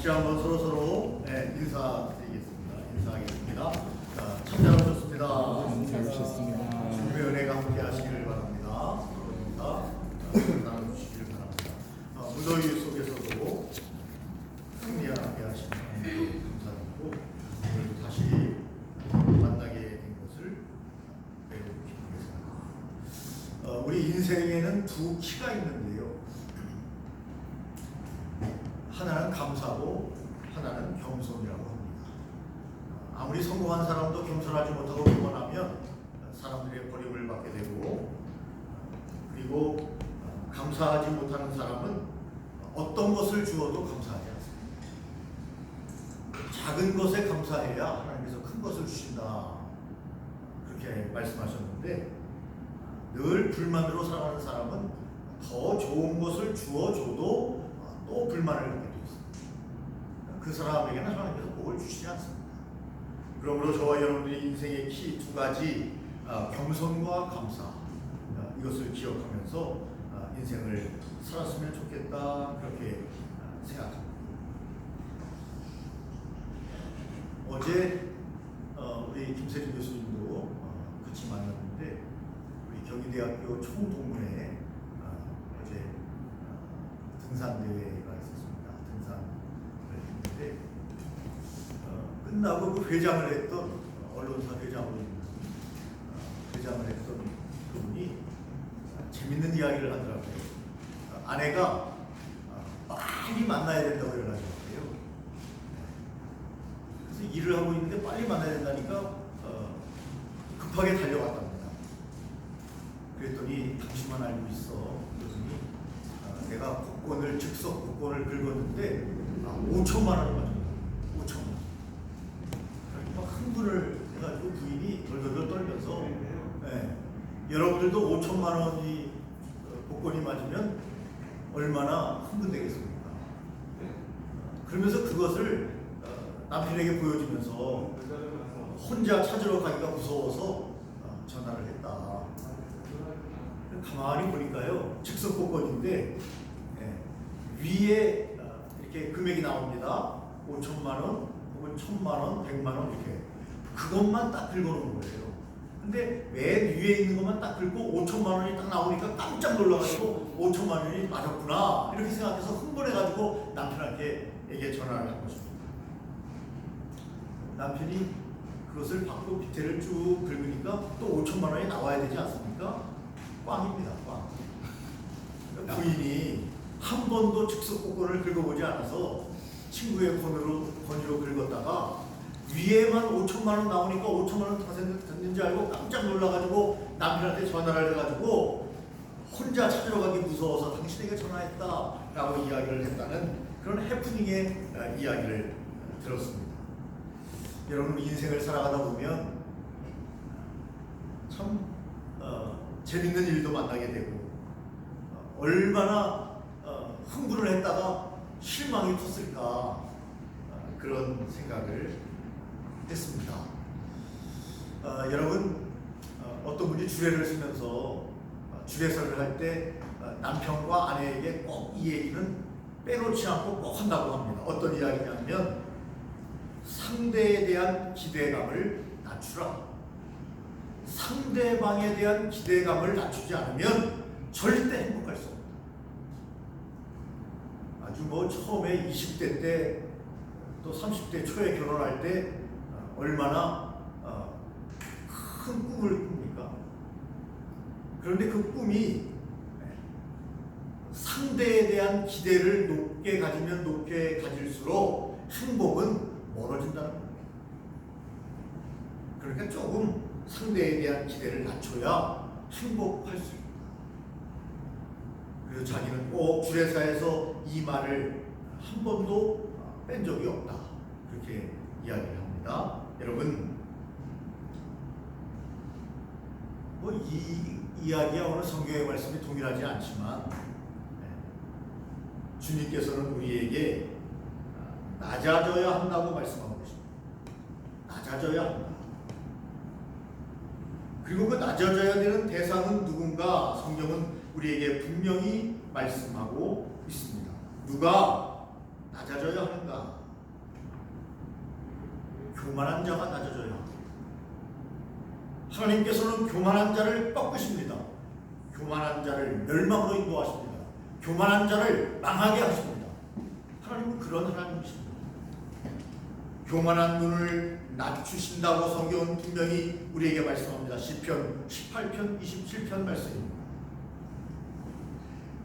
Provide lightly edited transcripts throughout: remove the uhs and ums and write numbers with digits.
이제 한번 서로 인사드리겠습니다. 인사하겠습니다. 참 잘하셨습니다. 잘 오셨습니다. 주님의 은혜가 함께 하시기를 바랍니다. 나눠주시기를 바랍니다. 무더위 속에서도 승리하게 하시는 하나님 감사드리고 오늘 다시 만나게 된 것을 매우 기쁘게 생각합니다. 우리 인생에는 두 키가 있는데요. 하나는 감사고 하나는 겸손이라고 합니다. 아무리 성공한 사람도 겸손하지 못하고 교만하면 사람들의 버림을 받게 되고, 그리고 감사하지 못하는 사람은 어떤 것을 주어도 감사하지 않습니다. 작은 것에 감사해야 하나님께서 큰 것을 주신다, 그렇게 말씀하셨는데, 늘 불만으로 살아가는 사람은 더 좋은 것을 주어줘도 또 불만을 갖게 되어 있습니다. 그 사람에게는 하나님께서 복을 주시지 않습니다. 그러므로 저와 여러분들이 인생의 키 두 가지, 겸손과 감사, 이것을 기억하면서 인생을 살았으면 좋겠다, 그렇게 생각합니다. 어제 우리 김세진 교수님도 같이 만났는데, 우리 경희대학교 총동문회에 어제 등산대회가 있었습니다. 등산을 했는데, 끝나고 그 회장을 했던, 언론사 회장으로 있는 회장을 했던 그분이 재밌는 이야기를 하더라고요. 아내가 빨리 만나야 된다고 연락했대요. 그래서 일을 하고 있는데 빨리 만나야 된다니까 급하게 달려갔답니다. 그랬더니 당신만 알고 있어. 그러더니 내가 복권을, 즉석 복권을 긁었는데 5천만 원이 맞았다. 5천만 원. 그러니까 흥분을 해가지고 부인이 덜덜덜 떨면서, 여러분들도 5천만 원이 복권이 맞으면 얼마나 흥분되겠습니까? 그러면서 그것을 남편에게 보여주면서 혼자 찾으러 가기가 무서워서 전화를 했다. 가만히 보니까요, 즉석 복권인데 위에 이렇게 금액이 나옵니다. 5천만 원, 혹은 1,000만 원, 100만 원, 이렇게 그것만 딱 긁어놓은 거예요. 근데 맨 위에 있는 것만 딱 긁고 5천만 원이 딱 나오니까 깜짝 놀라가지고 5천만 원이 맞았구나, 이렇게 생각해서 흥분해가지고 남편한테 전화를 한 것입니다. 남편이 그것을 받고 밑에를 쭉 긁으니까 또 5천만 원이 나와야 되지 않습니까? 꽝입니다, 꽝. 부인이 한 번도 즉석 복권을 긁어보지 않아서 친구의 권유로 긁었다가 위에만 5천만 원 나오니까 5천만 원 당첨됐는지 알고 깜짝 놀라가지고 남편한테 전화를 해가지고 혼자 찾으러 가기 무서워서 당신에게 전화했다 라고 이야기를 했다는 그런 해프닝의 이야기를 들었습니다. 여러분, 인생을 살아가다 보면 참 재밌는 일도 만나게 되고, 얼마나 흥분을 했다가 실망이 컸을까, 그런 생각을 했습니다. 여러분, 어떤 분이 주례를 쓰면서 주례설을 할 때 남편과 아내에게 꼭 이 얘기는 빼놓지 않고 꼭 한다고 합니다. 어떤 이야기냐면, 상대에 대한 기대감을 낮추라. 상대방에 대한 기대감을 낮추지 않으면 절대 행복할 수 없다. 아주 처음에 20대 때 또 30대 초에 결혼할 때 얼마나 큰 꿈을 꿉니까? 그런데 그 꿈이 상대에 대한 기대를 높게 가지면 높게 가질수록 행복은 멀어진다는 겁니다. 그러니까 조금 상대에 대한 기대를 낮춰야 행복할 수 있다. 그래서 자기는 꼭 주례사에서 이 말을 한 번도 뺀 적이 없다, 그렇게 이야기를 합니다. 여러분, 이 이야기와 오늘 성경의 말씀이 동일하지 않지만 주님께서는 우리에게 낮아져야 한다고 말씀하고 계십니다. 낮아져야 한다. 그리고 그 낮아져야 되는 대상은 누군가, 성경은 우리에게 분명히 말씀하고 있습니다. 누가 낮아져야 하는가? 교만한 자가 낮아져야 합니다. 하나님께서는 교만한 자를 꺾으십니다. 교만한 자를 멸망으로 인도하십니다. 교만한 자를 망하게 하십니다. 하나님은 그런 하나님이십니다. 교만한 눈을 낮추신다고 성경은 분명히 우리에게 말씀합니다. 시편 18편 27편 말씀입니다.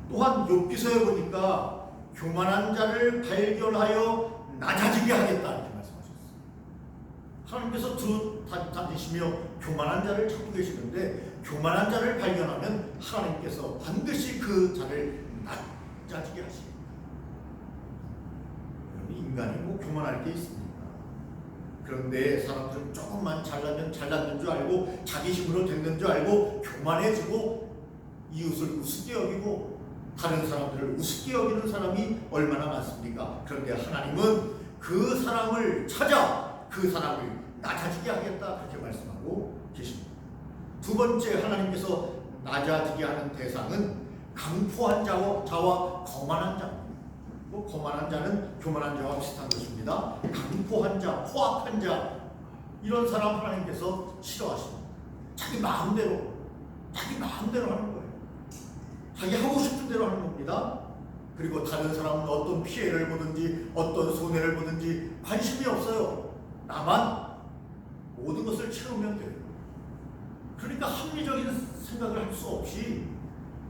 또한 욥기서에 보니까 교만한 자를 발견하여 낮아지게 하겠다 이렇게 말씀하셨어요. 하나님께서 다니시며 교만한 자를 찾고 계시는데 교만한 자를 발견하면 하나님께서 반드시 그 자를 낮아지게 하십니다. 인간이 뭐 교만할 게 있습니까? 그런데 사람들은 조금만 잘나면 잘났는 줄 알고 자기 힘으로 됐는 줄 알고 교만해지고 이웃을 우습게 여기고 다른 사람들을 우습게 여기는 사람이 얼마나 많습니까? 그런데 하나님은 그 사람을 찾아 그 사람을 낮아지게 하겠다 그렇게 말씀하고 계십니다. 두 번째 하나님께서 낮아지게 하는 대상은 강포한 자와 거만한 자입니다. 거만한 자는 교만한 자와 비슷한 것입니다. 강포한 자, 포악한 자 이런 사람 하나님께서 싫어하십니다. 자기 마음대로 하는 거예요. 자기 하고 싶은 대로 하는 겁니다. 그리고 다른 사람은 어떤 피해를 보든지 어떤 손해를 보든지 관심이 없어요. 나만 모든 것을 채우면 돼요. 그러니까 합리적인 생각을 할 수 없이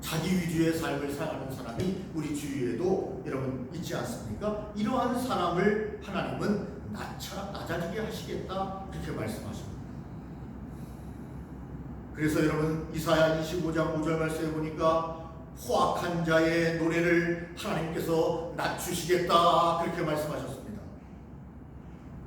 자기 위주의 삶을 살아가는 사람이 우리 주위에도 여러분 있지 않습니까? 이러한 사람을 하나님은 낮아지게 하시겠다 그렇게 말씀하십니다. 그래서 여러분 이사야 25장 5절 말씀에 보니까 포악한 자의 노래를 하나님께서 낮추시겠다 그렇게 말씀하셨습니다.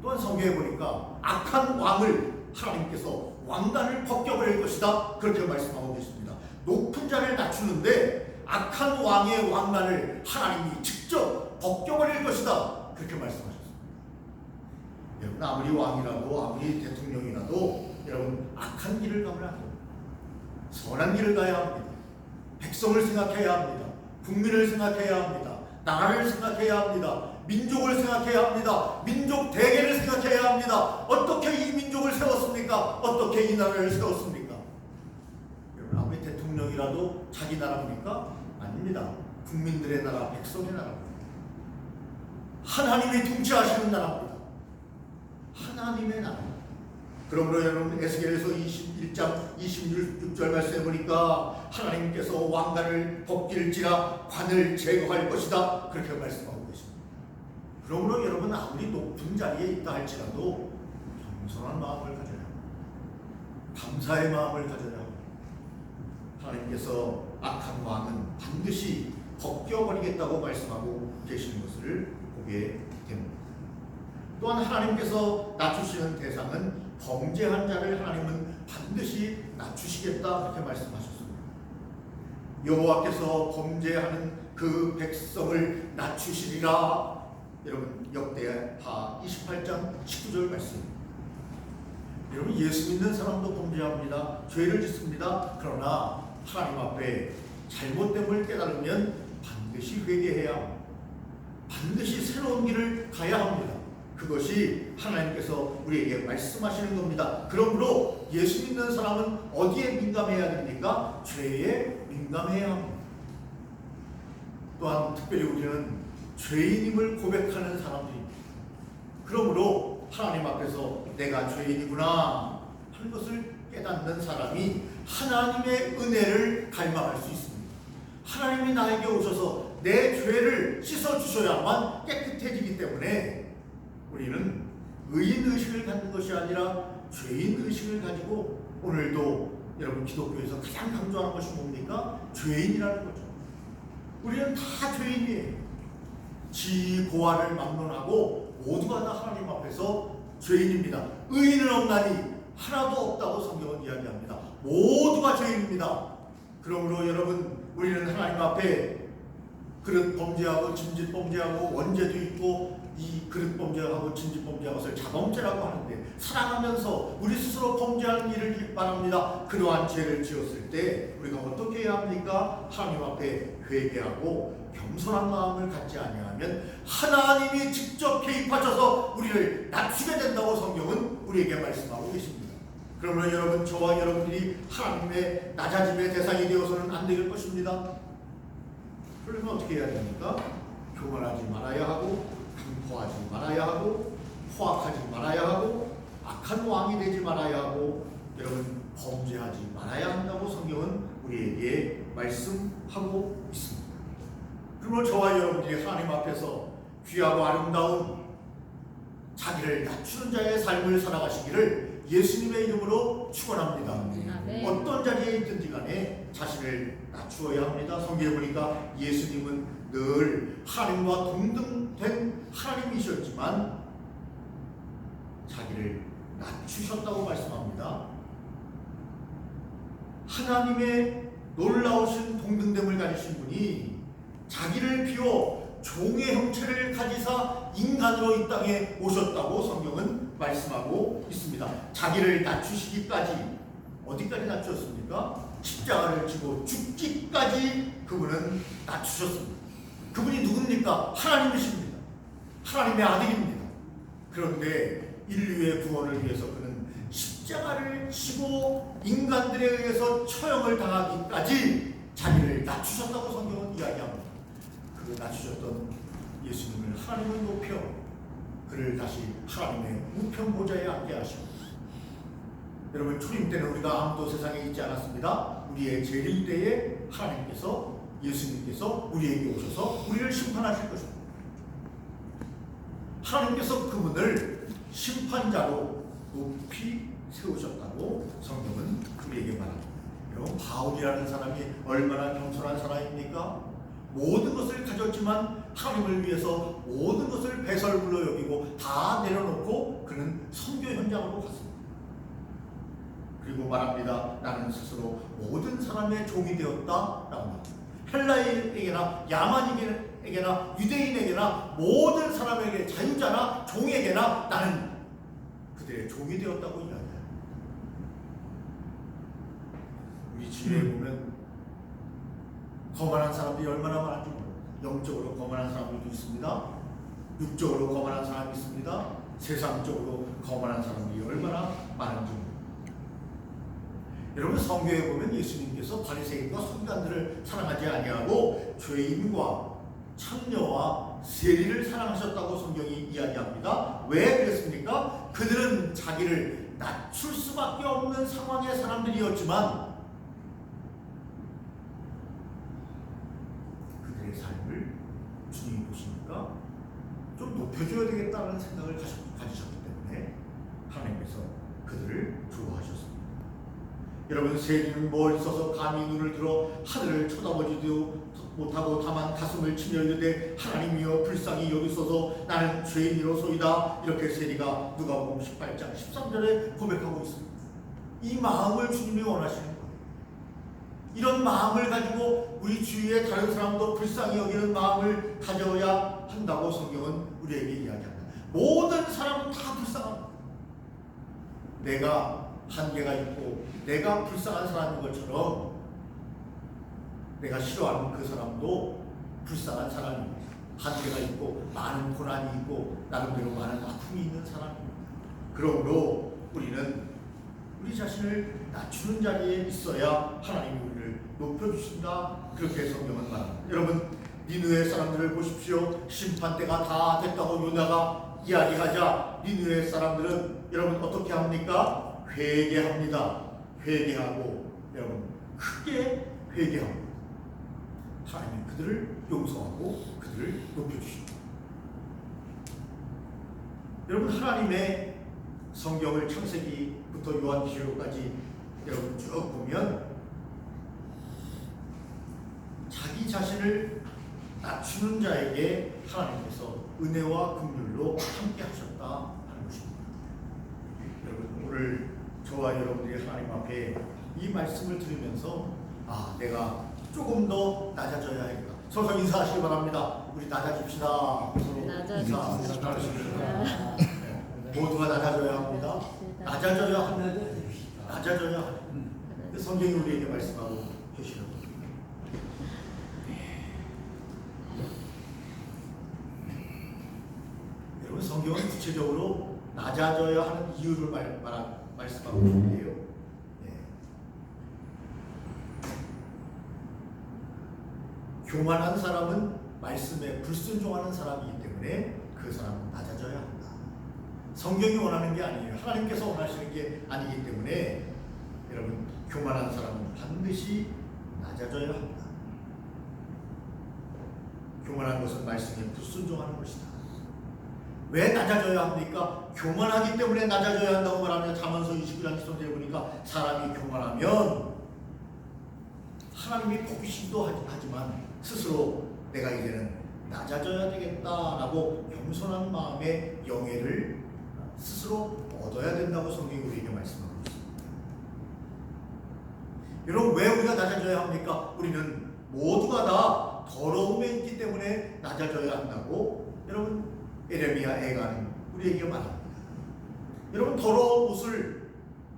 또한 성경에 보니까 악한 왕을 하나님께서 왕관을 벗겨버릴 것이다 그렇게 말씀하고 계십니다. 높은 자를 낮추는데 악한 왕의 왕관을 하나님이 직접 벗겨버릴 것이다 그렇게 말씀하셨습니다. 여러분 아무리 왕이라도 아무리 대통령이라도 여러분 악한 길을 가면 안 됩니다. 선한 길을 가야 합니다. 백성을 생각해야 합니다. 국민을 생각해야 합니다. 나라를 생각해야 합니다. 민족을 생각해야 합니다. 민족 대계를 생각해야 합니다. 어떻게 이 민족을 세웠습니까? 어떻게 이 나라를 세웠습니까? 여러분 아무리 대통령이라도 자기 나라입니까? 아닙니다. 국민들의 나라, 백성의 나라입니다. 하나님이 통치하시는 나라입니다. 하나님의 나라. 그러므로 여러분 에스겔에서 21장 26절 말씀해 보니까 하나님께서 왕관을 벗길지라 관을 제거할 것이다 그렇게 말씀하고 계십니다. 그러므로 여러분 아무리 높은 자리에 있다 할지라도 겸손한 마음을 가져야 합니다. 감사의 마음을 가져야 합니다. 하나님께서 악한 왕은 반드시 벗겨버리겠다고 말씀하고 계시는 것을 보게 됩니다. 또한 하나님께서 낮추시는 대상은 범죄한 자를 하나님은 반드시 낮추시겠다 그렇게 말씀하셨습니다. 여호와께서 범죄하는 그 백성을 낮추시리라. 여러분 역대하 28장 19절 말씀입니다. 여러분 예수 믿는 사람도 범죄합니다. 죄를 짓습니다. 그러나 하나님 앞에 잘못됨을 깨달으면 반드시 회개해야 합니다. 반드시 새로운 길을 가야 합니다. 그것이 하나님께서 우리에게 말씀하시는 겁니다. 그러므로 예수 믿는 사람은 어디에 민감해야 됩니까? 죄에 민감해야 합니다. 또한 특별히 우리는 죄인임을 고백하는 사람들입니다. 그러므로 하나님 앞에서 내가 죄인이구나 하는 것을 깨닫는 사람이 하나님의 은혜를 갈망할 수 있습니다. 하나님이 나에게 오셔서 내 죄를 씻어주셔야만 깨끗해지기 때문에 우리는 의인의식을 갖는 것이 아니라 죄인의식을 가지고 오늘도 여러분 기독교에서 가장 강조하는 것이 뭡니까? 죄인이라는 거죠. 우리는 다 죄인이에요. 지 고아를 막론하고 모두가 다 하나님 앞에서 죄인입니다. 의인은 없나니 하나도 없다고 성경은 이야기합니다. 모두가 죄인입니다. 그러므로 여러분 우리는 하나님 앞에 그릇 범죄하고 짐짓 범죄하고 원죄도 있고 이 그릇 범죄하고 짐짓 범죄한 것을 자범죄라고 하는데 사랑하면서 우리 스스로 범죄하는 일을 바랍니다. 그러한 죄를 지었을 때 우리가 어떻게 해야 합니까? 하나님 앞에 회개하고 겸손한 마음을 갖지 아니하면 하나님이 직접 개입하셔서 우리를 낮추게 된다고 성경은 우리에게 말씀하고 계십니다. 그러면 여러분, 저와 여러분들이 하나님의 낮아짐의 대상이 되어서는 안 될 것입니다. 그러면 어떻게 해야 됩니까? 교만하지 말아야 하고, 분포하지 말아야 하고, 포악하지 말아야 하고, 악한 왕이 되지 말아야 하고, 여러분, 범죄하지 말아야 한다고 성경은 우리에게 말씀하고 있습니다. 그러면 저와 여러분들이 하나님 앞에서 귀하고 아름다운 자기를 낮추는 자의 삶을 살아가시기를 예수님의 이름으로 축원합니다. 어떤 자리에 있든지 간에 자신을 낮추어야 합니다. 성경에 보니까 예수님은 늘 하나님과 동등된 하나님이셨지만 자기를 낮추셨다고 말씀합니다. 하나님의 놀라우신 동등됨을 가지신 분이 자기를 비워 종의 형체를 가지사 인간으로 이 땅에 오셨다고 성경은 말씀하고 있습니다. 자기를 낮추시기까지 어디까지 낮추셨습니까? 십자가를 지고 죽기까지 그분은 낮추셨습니다. 그분이 누굽니까? 하나님이십니다. 하나님의 아들입니다. 그런데 인류의 구원을 위해서 그는 십자가를 지고 인간들에 의해서 처형을 당하기까지 자기를 낮추셨다고 성경은 이야기합니다. 그 낮추셨던 예수님을 하나님은 높여 그를 다시 하나님의 우편 보좌에 앉게 하시고, 여러분, 초림 때는 우리가 아무도 세상에 있지 않았습니다. 우리의 재림 때에 하나님께서, 예수님께서 우리에게 오셔서 우리를 심판하실 것입니다. 하나님께서 그분을 심판자로 높이 세우셨다고 성경은 우리에게 말합니다. 여러분, 바울이라는 사람이 얼마나 겸손한 사람입니까? 모든 것을 가졌지만 하나님을 위해서 모든 것을 배설물로 여기고 다 내려놓고 그는 선교 현장으로 갔습니다. 그리고 말합니다. 나는 스스로 모든 사람의 종이 되었다라고 말합니다. 헬라인에게나 야만인에게나 유대인에게나 모든 사람에게, 자유자나 종에게나 나는 그들의 종이 되었다고 이야기합니다. 우리 주위에 보면 거만한 사람들이 얼마나 많은지 모릅니다. 영적으로 거만한 사람들도 있습니다. 육적으로 거만한 사람이 있습니다. 세상적으로 거만한 사람들이 얼마나 많은지 모릅니다. 여러분, 성경에 보면 예수님께서 바리새인과 서기관들을 사랑하지 아니하고 죄인과 창녀와 세리를 사랑하셨다고 성경이 이야기합니다. 왜 그랬습니까? 그들은 자기를 낮출 수밖에 없는 상황의 사람들이었지만 그들의 삶을 주님이 보시니까 좀 높여줘야 되겠다는 생각을 가지셨기 때문에 하나님께서 그들을 좋아하셨습니다. 여러분, 세리는 뭘 써서 감히 눈을 들어 하늘을 쳐다보지도 못하고 다만 가슴을 치며 이르되 하나님이여 불쌍히 여기소서 나는 죄인이로소이다. 이렇게 세리가 누가복음 18장 13절에 고백하고 있습니다. 이 마음을 주님이 원하시는 거예요. 이런 마음을 가지고 우리 주위의 다른 사람도 불쌍히 여기는 마음을 가져야 한다고 성경은 우리에게 이야기합니다. 모든 사람은 다 불쌍합니다. 내가 한계가 있고 내가 불쌍한 사람인 것처럼 내가 싫어하는 그 사람도 불쌍한 사람입니다. 한계가 있고 많은 고난이 있고 나름대로 많은 아픔이 있는 사람입니다. 그러므로 우리는 우리 자신을 낮추는 자리에 있어야 하나님이 우리를 높여주신다. 그렇게 성경은 말합니다. 여러분, 니느웨 사람들을 보십시오. 심판대가 다 됐다고 요나가 이야기하자 니느웨 사람들은 여러분 어떻게 합니까? 회개합니다. 회개하고 여러분 크게 회개합니다. 하나님이 그들을 용서하고 그들을 높여주십니다. 여러분, 하나님의 성경을 창세기부터 요한계시록까지 여러분 쭉 보면 자기 자신을 낮추는 자에게 하나님께서 은혜와 긍휼로 함께 하셨다 하는 것입니다. 여러분, 오늘 저와 여러분들이 하나님 앞에 이 말씀을 들으면서 내가 조금 더 낮아져야 하겠다. 서로 인사하시기 바랍니다. 우리 낮아집시다. 서로 인사하십시다. 모두가 낮아져야 합니다. 낮아져야 합니다. 낮아져야 합니다. 성경이 우리에게 말씀하고 계시는 겁니다. 성경은 구체적으로 낮아져야 하는 이유를 말씀하고 있는데요. 예. 교만한 사람은 말씀에 불순종하는 사람이기 때문에 그 사람은 낮아져야 한다. 성경이 원하는 게 아니에요. 하나님께서 원하시는 게 아니기 때문에 여러분, 교만한 사람은 반드시 낮아져야 합니다. 교만한 것은 말씀에 불순종하는 것이다. 왜 낮아져야 합니까? 교만하기 때문에 낮아져야 한다고 말하면 잠언서 29장 13절에 보니까 사람이 교만하면 하나님이 보시기도 하지만 스스로 내가 이제는 낮아져야 되겠다라고 겸손한 마음의 영예를 스스로 얻어야 된다고 성경이 우리에게 말씀하고 있습니다. 여러분, 왜 우리가 낮아져야 합니까? 우리는 모두가 다 더러움에 있기 때문에 낮아져야 한다고 여러분 에레미야 애가는 우리에게 말합니다. 여러분, 더러운 옷을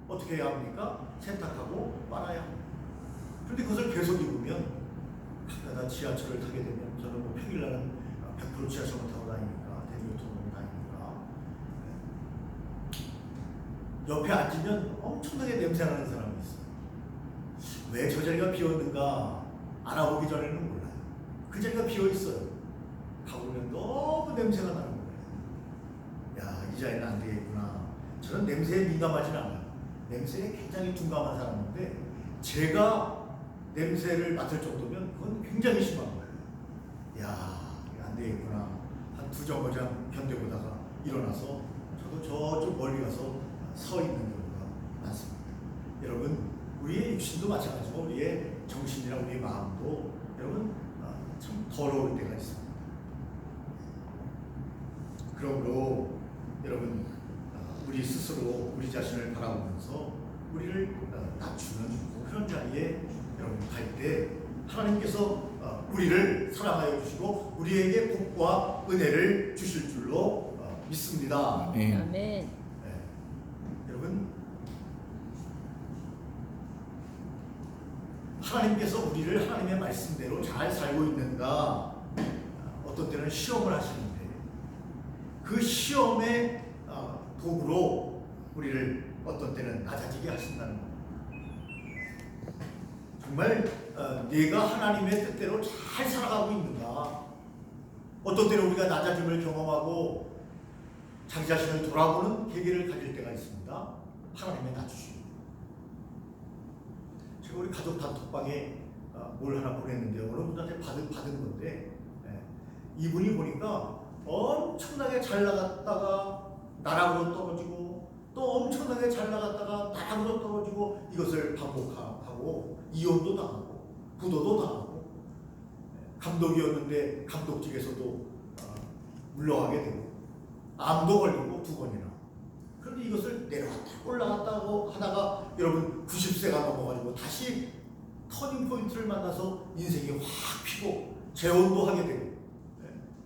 어떻게 해야 합니까? 세탁하고 빨아야 합니다. 그런데 그것을 계속 입으면 가끔가다 지하철을 타게 되면, 저는 뭐 평일날은 100% 지하철만 타고 다니니까, 대중교통으로 다니니까 옆에 앉으면 엄청나게 냄새나는 사람이 있어요. 왜 저 자리가 비었는가 알아보기 전에는 몰라요. 그 자리가 비어있어요. 가보면 너무 냄새가 나는 거예요. 야, 이 자리는 안 되겠구나. 저는 냄새에 민감하진 않아요. 냄새에 굉장히 둔감한 사람인데 제가 냄새를 맡을 정도면 그건 굉장히 심한 거예요. 야, 안 되겠구나. 한 두 정거장 견뎌보다가 일어나서 저도 저쪽 멀리 가서 서 있는 경우가 많습니다. 여러분, 우리의 육신도 마찬가지고 우리의 정신이나 우리의 마음도 여러분 참 더러울 때가 있습니다. 그러므로 여러분, 우리 스스로 우리 자신을 바라보면서 우리를 낮추는 그런 자리에 여러분 갈 때 하나님께서 우리를 사랑하여 주시고 우리에게 복과 은혜를 주실 줄로 믿습니다. 아멘. 네. 여러분, 하나님께서 우리를 하나님의 말씀대로 잘 살고 있는가, 어떤 때는 시험을 하시는데 그 시험의 도구로 우리를 어떤 때는 낮아지게 하신다는 겁니다. 정말 내가 하나님의 뜻대로 잘 살아가고 있는가, 어떤 때는 우리가 낮아짐을 경험하고 자기 자신을 돌아보는 계기를 가질 때가 있습니다. 하나님의 낮추심. 제가 우리 가족 단톡방에 뭘 하나 보냈는데요. 어느 분한테 받은 건데, 이분이 보니까 엄청나게 잘 나갔다가 나락으로 떨어지고 또 엄청나게 잘 나갔다가 나락으로 떨어지고 이것을 반복하고 이혼도 당하고 부도도 당하고, 감독이었는데 감독직에서도 물러가게 되고 암도 걸리고 2번이나. 그런데 이것을 내려갔다 올라갔다고 하다가 여러분 90세가 넘어가지고 다시 터닝 포인트를 만나서 인생이 확 피고 재혼도 하게 되고,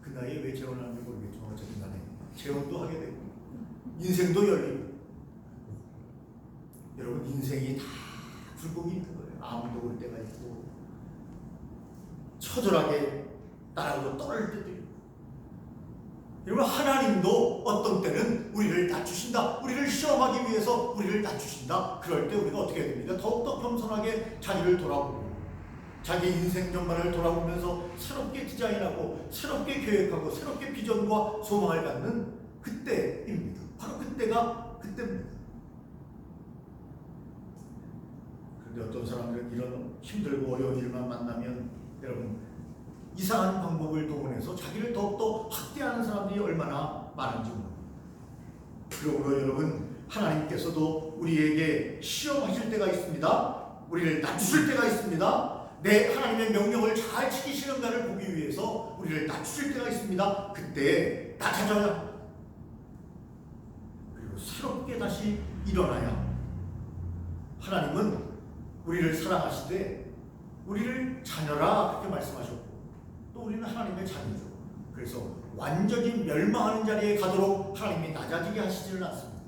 그 나이에 왜 재혼하는지 모르겠지만 어쨌든 간에 재혼도 하게 되고 인생도 열리고, 여러분 인생이 다 굴곡이 있는 거예요. 암도 올 때가 있고 처절하게 나락으로 떨어질 때도 있고. 여러분, 하나님도 어떤 때는 우리를 낮추신다. 우리를 시험하기 위해서 우리를 낮추신다. 그럴 때 우리가 어떻게 해야 됩니까? 더욱더 겸손하게 자기를 돌아보고 자기 인생 전반을 돌아보면서 새롭게 디자인하고 새롭게 계획하고 새롭게 비전과 소망을 갖는 그때입니다. 바로 그때입니다. 그런데 어떤 사람들은 이런 힘들고 어려운 일만 만나면 여러분 이상한 방법을 동원해서 자기를 더욱더 확대하는 사람들이 얼마나 많은지 모릅니다. 그러므로 여러분, 하나님께서도 우리에게 시험하실 때가 있습니다. 우리를 낮추실 때가 있습니다. 내 하나님의 명령을 잘 지키시는가를 보기 위해서 우리를 낮추실 때가 있습니다. 그때 낮아져야 합니다. 그리고 새롭게 다시 일어나야 합니다. 하나님은 우리를 사랑하시되 우리를 자녀라 그렇게 말씀하셨고, 또 우리는 하나님의 자녀죠. 그래서 완전히 멸망하는 자리에 가도록 하나님이 낮아지게 하시지는 않습니다.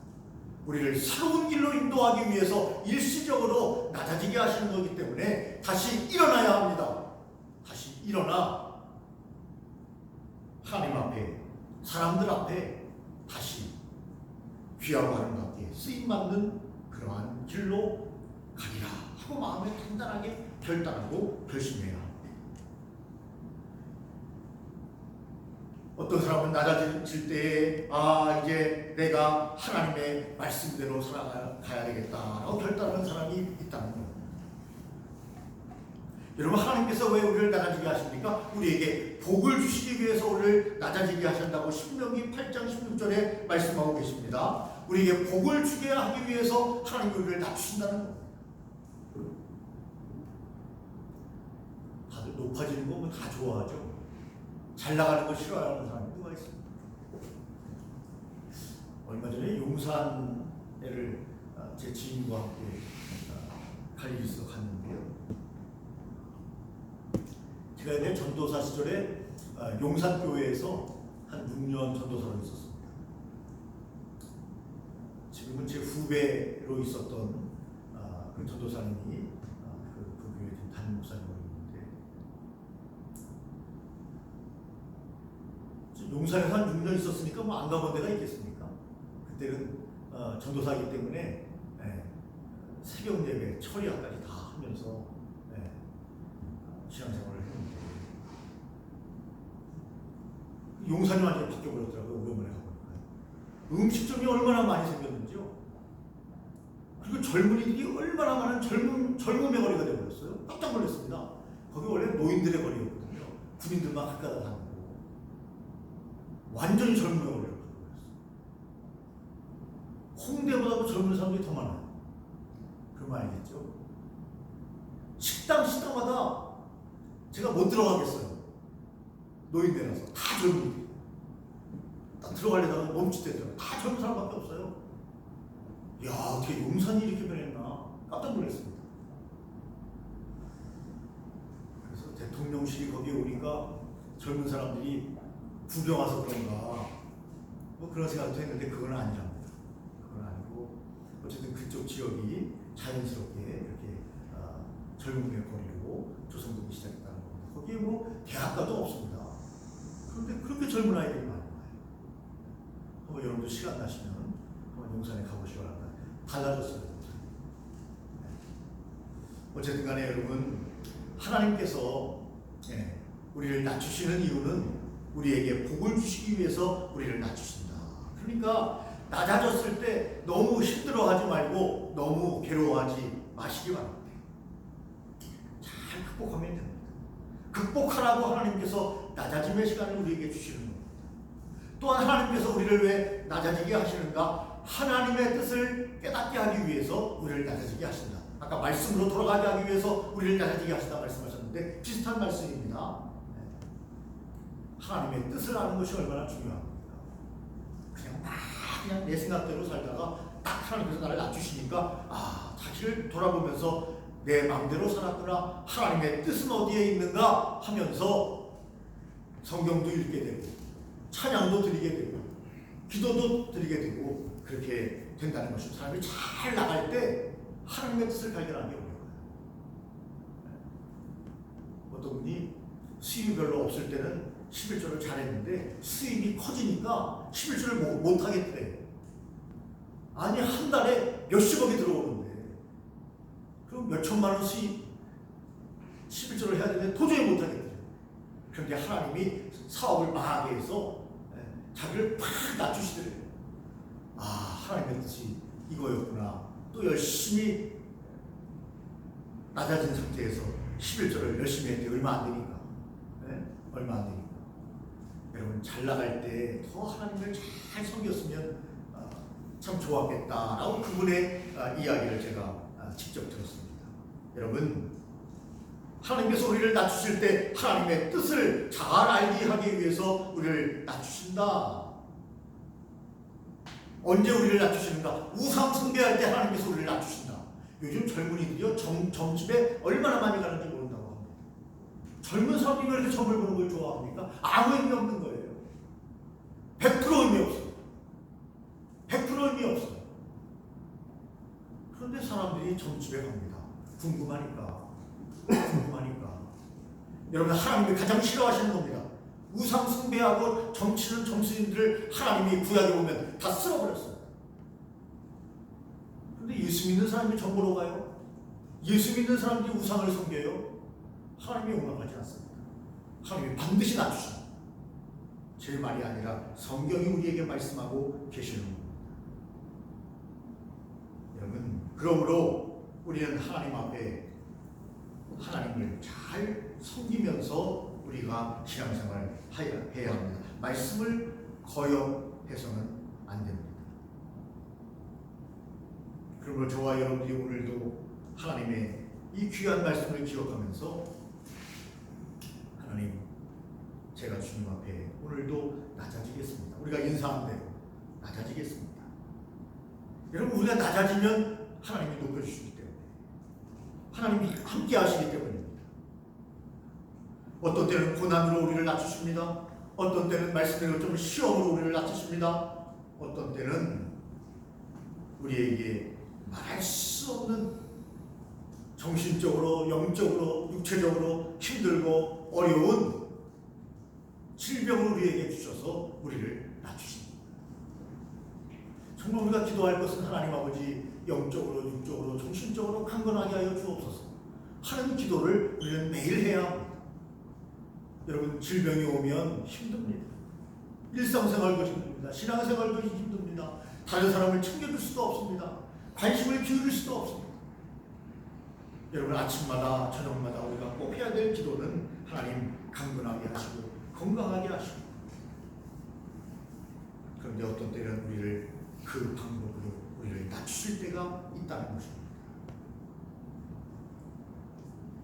우리를 새로운 길로 인도하기 위해서 일시적으로 낮아지게 하시는 거기 때문에 다시 일어나야 합니다. 다시 일어나 하나님 앞에, 사람들 앞에 다시 귀하고 아름답게 쓰임받는 그러한 길로 가리라 하고 마음에 단단하게 결단하고 결심해야 합니다. 어떤 사람은 낮아질 때에 이제 내가 하나님의 말씀대로 살아가야 되겠다라고 결단하는 사람이 있다는 겁니다. 여러분, 하나님께서 왜 우리를 낮아지게 하십니까? 우리에게 복을 주시기 위해서 우리를 낮아지게 하신다고 신명기 8장 16절에 말씀하고 계십니다. 우리에게 복을 주게 하기 위해서 하나님이 우리를 낮추신다는 겁니다. 다들 높아지는 거 다 좋아하죠. 잘 나가는 거 싫어하는 사람이 누가 있습니까? 얼마 전에 용산에를 제 지인과 함께 갈 일이 있어 갔는데요. 제가 옛날 전도사 시절에 용산교회에서 한 6년 전도사로 있었습니다. 지금은 제 후배로 있었던 그 전도사님이 그 교회 담임 목사님으로 있는데, 용산에서 한 6년 있었으니까 뭐 안 가본 데가 있겠습니까? 그때는 전도사이기 때문에 새벽 예배, 철야까지 다 하면서 신앙생활을 했는데, 용산이 완전히 바뀌어버렸더라고요. 오랜만에 가보니까. 음식점이 얼마나 많이 생겼는지요. 그리고 젊은이들이 얼마나 많은 젊음의 거리가 되어버렸어요. 깜짝 놀랐습니다. 거기 원래 노인들의 거리였거든요. 군인들만 가까이 다니고 완전히 젊음의 거리로 바뀌어버렸어요. 홍대보다도 젊은 사람들이 더 많아요. 그러면 알겠죠? 식당마다 제가 못 들어가겠어요. 노인네라서 다 젊은이들. 딱 들어가려다가 멈칫대더라고요. 다 젊은 사람밖에 없어요. 야, 어떻게 용산이 이렇게 변했나 깜짝 놀랐습니다. 그래서 대통령실이 거기에 오니까 젊은 사람들이 구경 와서 그런가 뭐 그런 생각도 했는데 그건 아니랍니다. 그건 아니고 어쨌든 그쪽 지역이 자연스럽게 이렇게 젊음의 거리로 조성되기 시작했다는 겁니다. 거기에 뭐 대학가도 없습니다. 그런데 그렇게 젊은 아이들이 많이 와요. 한번 여러분도 시간 나시면 한번 용산에 가보시기 바랍니다. 달라졌어요. 어쨌든 간에 여러분, 하나님께서 우리를 낮추시는 이유는 우리에게 복을 주시기 위해서 우리를 낮추신다. 그러니까 낮아졌을 때 너무 힘들어하지 말고 너무 괴로워하지 마시기 바랍니다. 잘 극복하면 됩니다. 극복하라고 하나님께서 낮아짐의 시간을 우리에게 주시는 겁니다. 또한 하나님께서 우리를 왜 낮아지게 하시는가? 하나님의 뜻을 깨닫게 하기 위해서 우리를 낮아지게 하신다. 아까 말씀으로 돌아가게 하기 위해서 우리를 낮아지게 하신다 말씀하셨는데 비슷한 말씀입니다. 하나님의 뜻을 아는 것이 얼마나 중요합니까? 그냥 내 생각대로 살다가 딱 하나님께서 나를 낮추시니까 자기를 돌아보면서 내 마음대로 살았구나, 하나님의 뜻은 어디에 있는가 하면서 성경도 읽게 되고 찬양도 드리게 되고 기도도 드리게 되고 그렇게 된다는 것입니다. 사람이 잘 나갈 때 하나님의 뜻을 발견하는 게 어려워요. 어떤 분이 수입이 별로 없을 때는 11조를 잘했는데 수입이 커지니까 11조를 못 하겠대. 아니, 한 달에 몇십억이 들어오는데 그럼 몇 천만 원 수입 11조를 해야 되는데 도저히 못 하겠대. 그런데 하나님이 사업을 망하게 해서 자기를 팍 낮추시더래요. 하나님의 뜻이 이거였구나. 또 열심히 낮아진 상태에서 11조를 열심히 했는데 얼마 안 되니까. 얼마 안 되니까. 여러분, 잘 나갈 때 더 하나님을 잘 섬겼으면 참 좋았겠다라고 그분의 이야기를 제가 직접 들었습니다. 여러분, 하나님께서 우리를 낮추실 때 하나님의 뜻을 잘 알게 하기 위해서 우리를 낮추신다. 언제 우리를 낮추시는가? 우상 숭배할 때 하나님께서 우리를 낮추신다. 요즘 젊은이들이요, 점집에 얼마나 많이 가는지 모른다고 합니다. 젊은 사람들이 왜 이렇게 점을 보는 걸 좋아합니까? 아무 의미 없는 거예요. 100% 의미 없어요. 100% 의미 없어요. 그런데 사람들이 점집에 갑니다. 궁금하니까. 여러분, 하나님이 가장 싫어하시는 겁니다. 우상 숭배하고 점치는 점수인들을 하나님이 구약에 보면 다 쓸어버렸어요. 그런데 예수 믿는 사람이 정보로 가요? 예수 믿는 사람들이 우상을 섬겨요? 하나님이 용납하지 않습니다. 하나님이 반드시 낮추십니다. 제 말이 아니라 성경이 우리에게 말씀하고 계시는 겁니다. 여러분, 그러므로 우리는 하나님 앞에 하나님을 잘 섬기면서 우리가 신앙생활을 해야 합니다. 말씀을 거역해서는 안 됩니다. 그러므로 저와 여러분들이 오늘도 하나님의 이 귀한 말씀을 기억하면서 하나님, 제가 주님 앞에 오늘도 낮아지겠습니다. 우리가 인사한 대로 낮아지겠습니다. 여러분, 우리가 낮아지면 하나님이 높여주시기 때문에, 하나님이 함께 하시기 때문입니다. 어떤 때는 고난으로 우리를 낮추십니다. 어떤 때는 말씀대로 좀 시험으로 우리를 낮추십니다. 어떤 때는 우리에게 말할 수 없는 정신적으로, 영적으로, 육체적으로 힘들고 어려운 질병을 우리에게 주셔서 우리를 낮추십니다. 정말 우리가 기도할 것은 하나님 아버지, 영적으로, 육적으로, 정신적으로 강건하게 하여 주옵소서. 하는 기도를 우리는 매일 해야 합니다. 여러분, 질병이 오면 힘듭니다. 일상생활도 힘듭니다. 신앙생활도 힘듭니다. 다른 사람을 챙겨줄 수도 없습니다. 관심을 기울일 수도 없습니다. 여러분, 아침마다 저녁마다 우리가 꼭 해야 될 기도는 하나님 강건하게 하시고 건강하게 하시고, 그런데 어떤 때는 우리를 그 방법으로 우리를 낮추실 때가 있다는 것입니다.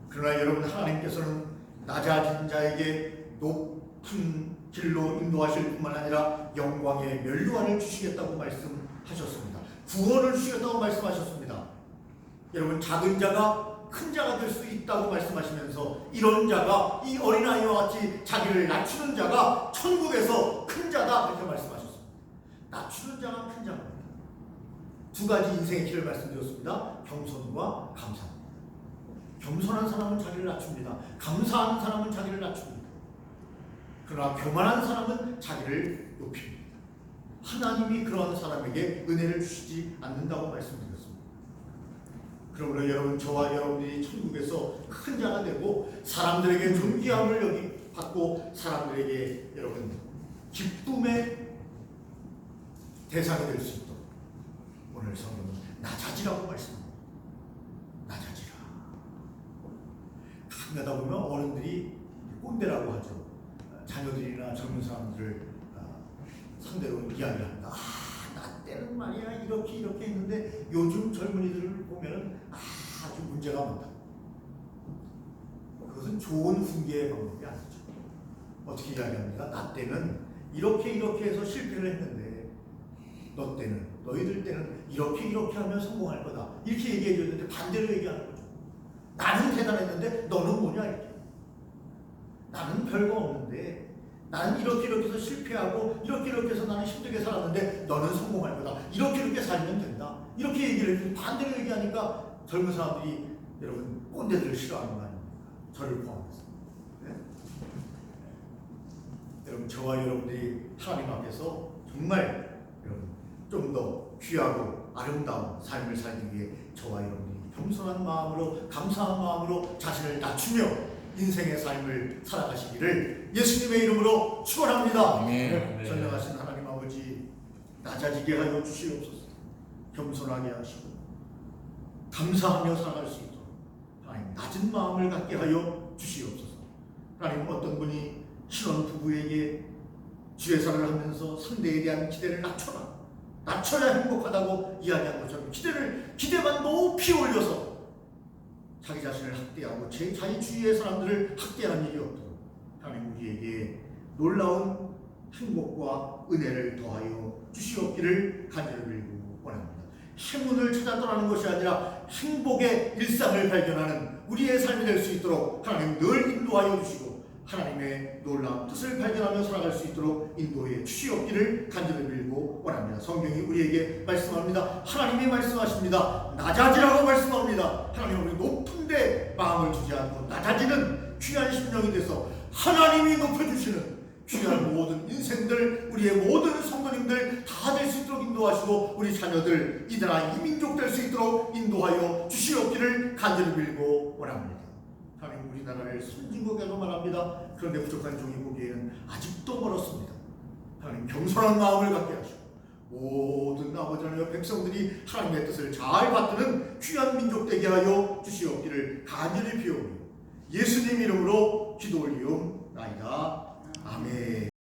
그러나 여러분, 하나님께서는 낮아진 자에게 높은 길로 인도하실 뿐만 아니라 영광의 면류관을 주시겠다고 말씀하셨습니다. 구원을 주시겠다고 말씀하셨습니다. 여러분, 작은 자가 큰 자가 될 수 있다고 말씀하시면서, 이런 자가, 이 어린아이와 같이 자기를 낮추는 자가 천국에서 큰 자다, 이렇게 말씀하셨습니다. 낮추는 자가 큰 자입니다. 두 가지 인생의 길을 말씀드렸습니다. 겸손과 감사입니다. 겸손한 사람은 자기를 낮춥니다. 감사하는 사람은 자기를 낮춥니다. 그러나 교만한 사람은 자기를 높입니다. 하나님이 그러한 사람에게 은혜를 주시지 않는다고 말씀드렸습니다. 그러므로 여러분, 저와 여러분들이 천국에서 큰 자가 되고 사람들에게 존귀함을 받고 사람들에게 여러분 기쁨의 대상이 될 수 있도록 오늘 성경은 낮아지라고 말씀합니다. 낮아지라. 가끔가다 보면 어른들이 꼰대라고 하죠. 자녀들이나 젊은 사람들을 상대로 이야기를 합니다. 나 때는 말이야 이렇게 했는데 요즘 젊은이들을 보면은 아주 문제가 많다. 그것은 좋은 훈계의 방법이 아니죠. 어떻게 이야기합니까? 나 때는 이렇게 해서 실패를 했는데 너희들 때는 이렇게 하면 성공할 거다. 이렇게 얘기해 줬는데 반대로 얘기하는 거죠. 나는 대단했는데 너는 뭐냐 이렇게. 나는 별거 없는데 나는 이렇게 해서 실패하고 이렇게 해서 나는 힘들게 살았는데 너는 성공할 거다. 이렇게 살면 된다. 이렇게 얘기를 해주고 반대로 얘기하니까 젊은 사람들이 여러분 꼰대들을 싫어하는 거 아닙니까? 저를 포함해서. 네? 여러분, 저와 여러분들이 하나님 앞에서 정말 여러분 좀 더 귀하고 아름다운 삶을 살기 위해 저와 여러분들이 겸손한 마음으로, 감사한 마음으로 자신을 낮추며 인생의 삶을 살아가시기를 예수님의 이름으로 축원합니다. 전능하신 하나님 아버지, 낮아지게 하여 주시옵소서. 겸손하게 하시고 감사하며 살아갈 수 있도록 하나님 낮은 마음을 갖게 하여 주시옵소서. 하나님, 어떤 분이 신혼 부부에게 주례사를 하면서 상대에 대한 기대를 낮춰야 행복하다고 이야기한 것처럼 기대만 높이 올려서 자기 자신을 학대하고 자기 주위의 사람들을 학대하는 일이 없도록 하나님 우리에게 놀라운 행복과 은혜를 더하여 주시옵기를 간절히 빌고 원합니다. 행운을 찾아 떠나는 것이 아니라 행복의 일상을 발견하는 우리의 삶이 될 수 있도록 하나님 늘 인도하여 주시고 하나님의 놀라운 뜻을 발견하며 살아갈 수 있도록 인도해 주시옵기를 간절히 빌고 원합니다. 성경이 우리에게 말씀합니다. 하나님이 말씀하십니다. 낮아지라고 말씀합니다. 하나님, 우리 높은 데 마음을 두지 않고 낮아지는 귀한 심령이 돼서 하나님이 높여주시는 귀한 모든 인생들, 우리의 모든 성도님들 다 될 수 있도록 인도하시고 우리 자녀들 이 나라 이 민족 될 수 있도록 인도하여 주시옵기를 간절히 빌고 원합니다. 하나님, 우리나라를 선진국이라고 말합니다. 그런데 부족한 종이 보기에는 아직도 멀었습니다. 하나님, 겸손한 마음을 갖게 하시고 모든 아버지 하나님의 백성들이 하나님의 뜻을 잘 받드는 귀한 민족 되게 하여 주시옵기를 간절히 비옵니다. 예수님 이름으로 기도 올리옵나이다. 아멘.